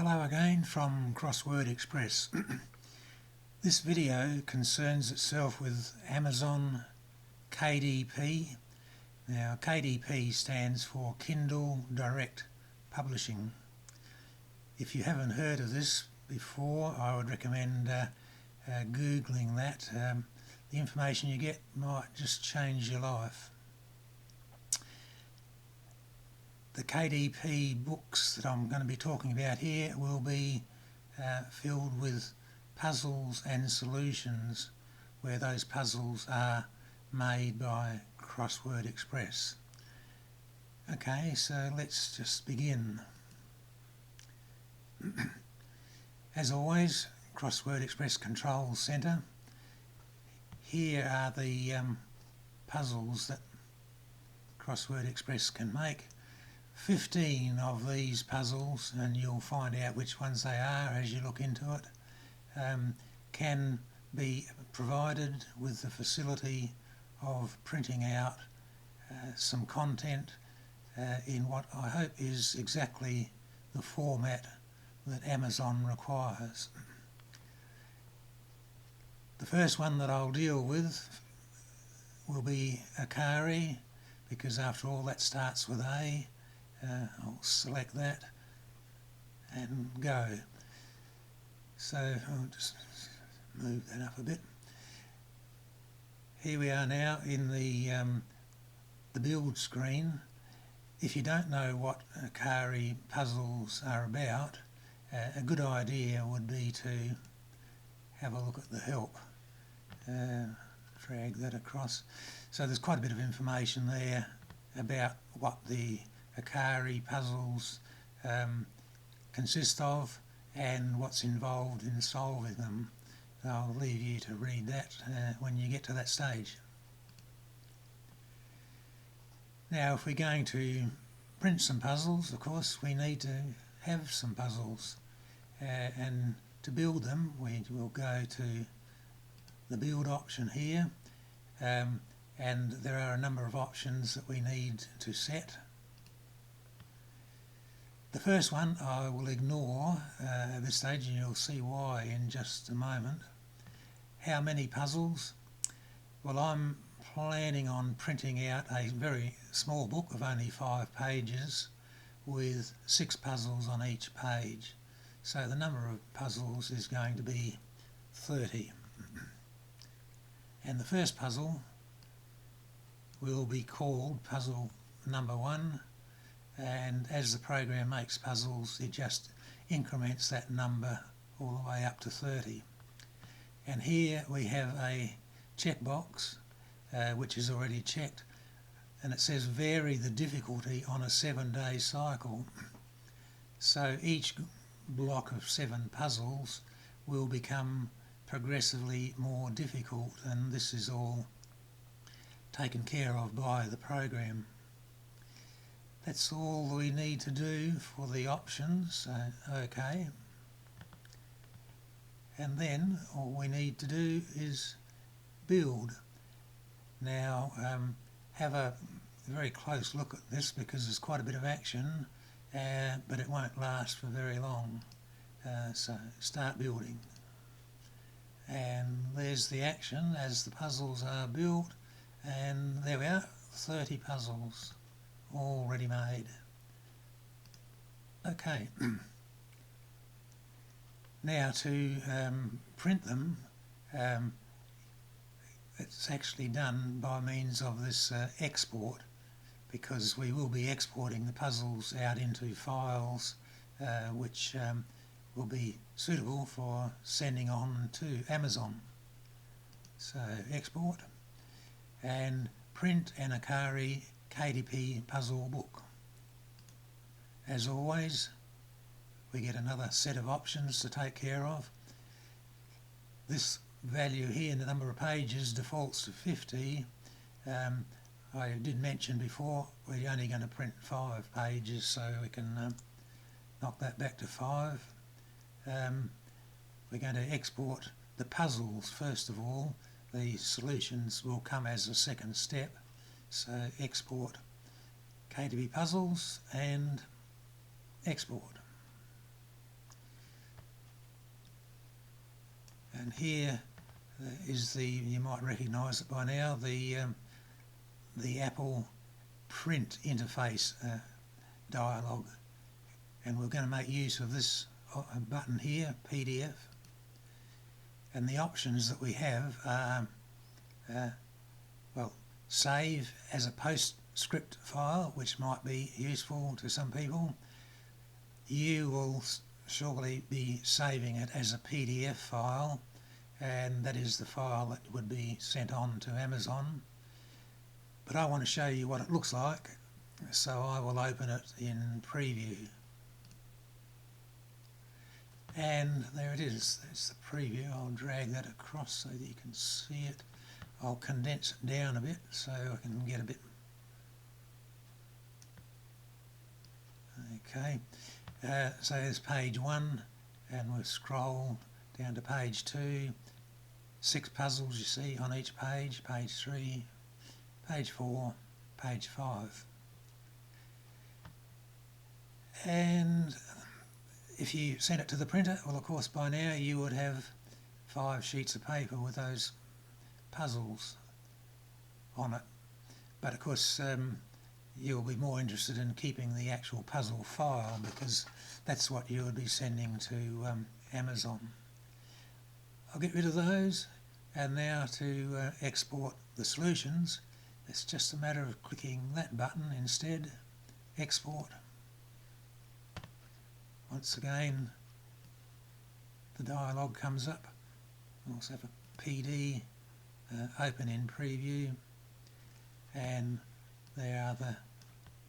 Hello again from Crossword Express. This video concerns itself with Amazon KDP. Now KDP stands for Kindle Direct Publishing. If you haven't heard of this before, I would recommend Googling that. The information you get might just change your life. The KDP books that I'm going to be talking about here will be filled with puzzles and solutions where those puzzles are made by Crossword Express. Okay, so let's just begin. As always, Crossword Express Control Centre. Here are the puzzles that Crossword Express can make. 15 of these puzzles, and you'll find out which ones they are as you look into it, can be provided with the facility of printing out some content in what I hope is exactly the format that Amazon requires. The first one that I'll deal with will be Akari, because after all that starts with A. I'll select that and go. So I'll just move that up a bit. Here we are now in the build screen. If you don't know what Akari puzzles are about, a good idea would be to have a look at the help. Drag that across. So there's quite a bit of information there about what the Akari puzzles consist of and what's involved in solving them. I'll leave you to read that when you get to that stage. Now, if we're going to print some puzzles, of course we need to have some puzzles, and to build them we will go to the build option here, and there are a number of options that we need to set. The first one I will ignore at this stage, and you'll see why in just a moment. How many puzzles? Well, I'm planning on printing out a very small book of only 5 pages with 6 puzzles on each page. So the number of puzzles is going to be 30. And the first puzzle will be called puzzle number 1. And as the program makes puzzles, it just increments that number all the way up to 30. And here we have a checkbox which is already checked, and it says vary the difficulty on a 7-day cycle. So each block of 7 puzzles will become progressively more difficult, and this is all taken care of by the program. That's all we need to do for the options. OK. And then all we need to do is build. Now have a very close look at this, because there's quite a bit of action, but it won't last for very long. So start building. And there's the action as the puzzles are built, and there we are, 30 puzzles already made. Okay. Now to print them, it's actually done by means of this export, because we will be exporting the puzzles out into files which will be suitable for sending on to Amazon. So export and print an Akari KDP puzzle book. As always, we get another set of options to take care of. This value here, the number of pages, defaults to 50. I did mention before we're only going to print 5 pages, so we can knock that back to 5. We're going to export the puzzles first of all. The solutions will come as a second step. So export KDP puzzles and export. And here is you might recognise it by now, the Apple print interface dialog, and we're going to make use of this button here, PDF, and the options that we have are well, save as a PostScript file, which might be useful to some people. You will surely be saving it as a PDF file, and that is the file that would be sent on to Amazon. But I want to show you what it looks like, so I will open it in Preview. And there it is, there's the preview. I'll drag that across so that you can see it. I'll condense it down a bit so I can get a bit. Okay, so there's page 1, and we'll scroll down to page 2. 6 puzzles you see on each page, page 3, page 4, page 5. And if you send it to the printer, well, of course by now you would have 5 sheets of paper with those puzzles on it. But of course you'll be more interested in keeping the actual puzzle file, because that's what you would be sending to Amazon. I'll get rid of those, and now to export the solutions, it's just a matter of clicking that button instead, export. Once again the dialog comes up. We also have a PD, open in Preview, and there are the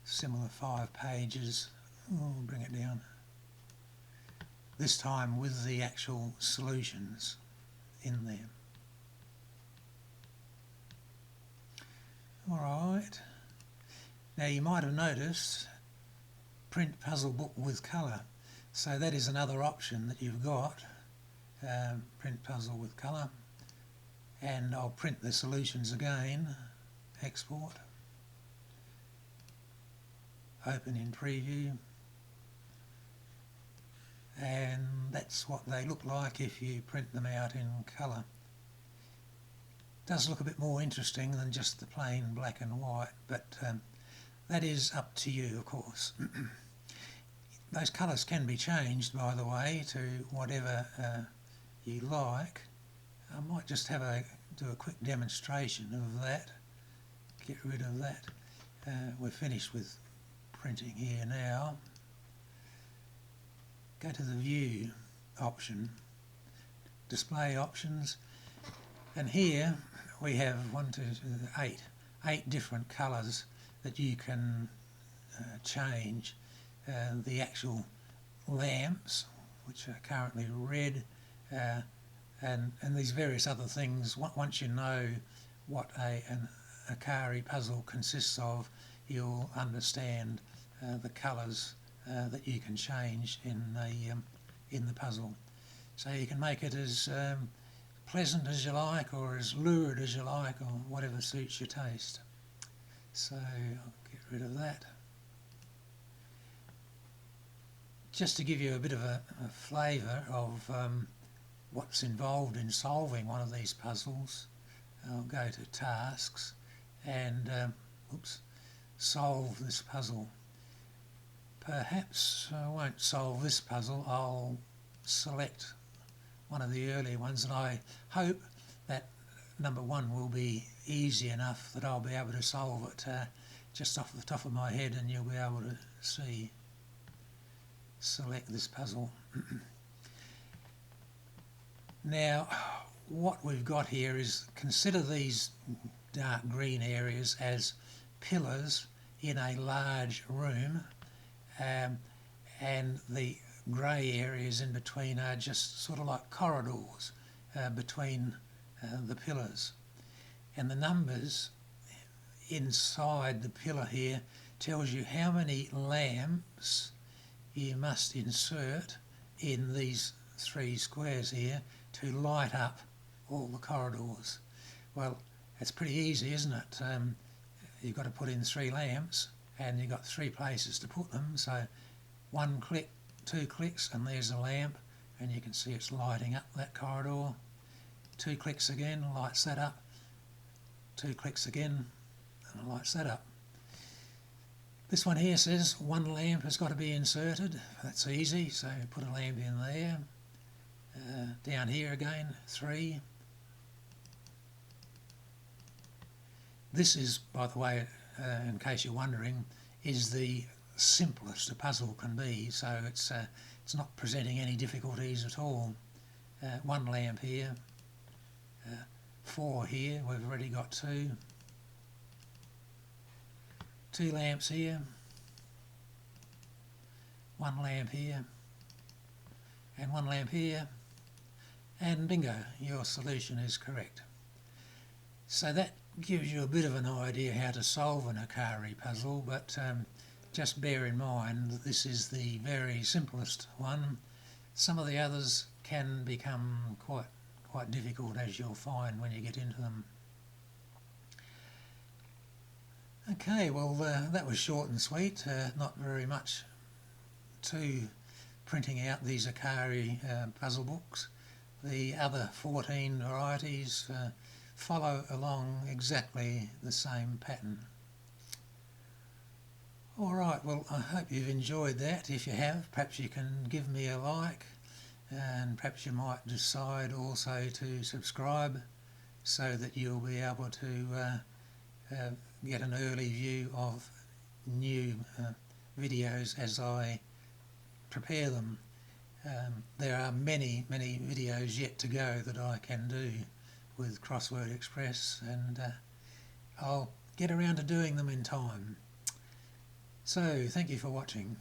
similar 5 pages. I'll bring it down. This time with the actual solutions in there. Alright, now you might have noticed print puzzle book with colour, so that is another option that you've got, print puzzle with colour. And I'll print the solutions again, export, open in Preview, and that's what they look like if you print them out in colour. Does look a bit more interesting than just the plain black and white, but that is up to you, of course. Those colours can be changed, by the way, to whatever you like. I might just do a quick demonstration of that. Get rid of that. We're finished with printing here now. Go to the View option, Display Options, and here we have 8 different colours that you can change. The actual lamps, which are currently red, and these various other things. Once you know what a Akari puzzle consists of, you'll understand the colours that you can change in the puzzle. So you can make it as pleasant as you like, or as lurid as you like, or whatever suits your taste. So I'll get rid of that. Just to give you a bit of a flavour of what's involved in solving one of these puzzles, I'll go to Tasks and solve this puzzle. Perhaps I won't solve this puzzle, I'll select one of the earlier ones, and I hope that number 1 will be easy enough that I'll be able to solve it just off the top of my head, and you'll be able to see. Select this puzzle. Now what we've got here is, consider these dark green areas as pillars in a large room, and the grey areas in between are just sort of like corridors between the pillars. And the numbers inside the pillar here tells you how many lamps you must insert in these 3 squares here to light up all the corridors. Well, it's pretty easy, isn't it? You've got to put in 3 lamps, and you've got 3 places to put them, so 1 click, 2 clicks, and there's a lamp, and you can see it's lighting up that corridor. 2 clicks again, lights that up. 2 clicks again, and it lights that up. This one here says 1 lamp has got to be inserted. That's easy, so put a lamp in there. Down here again, 3. This is, by the way, in case you're wondering, is the simplest a puzzle can be, so it's not presenting any difficulties at all. 1 lamp here, 4 here, we've already got 2. 2 lamps here, 1 lamp here, and 1 lamp here, and bingo, your solution is correct. So that gives you a bit of an idea how to solve an Akari puzzle, but just bear in mind that this is the very simplest one. Some of the others can become quite difficult, as you'll find when you get into them. Okay, well that was short and sweet, not very much to printing out these Akari puzzle books. The other 14 varieties follow along exactly the same pattern. Alright, well I hope you've enjoyed that. If you have, perhaps you can give me a like, and perhaps you might decide also to subscribe so that you'll be able to get an early view of new videos as I prepare them. There are many videos yet to go that I can do with Crossword Express, and I'll get around to doing them in time. So thank you for watching.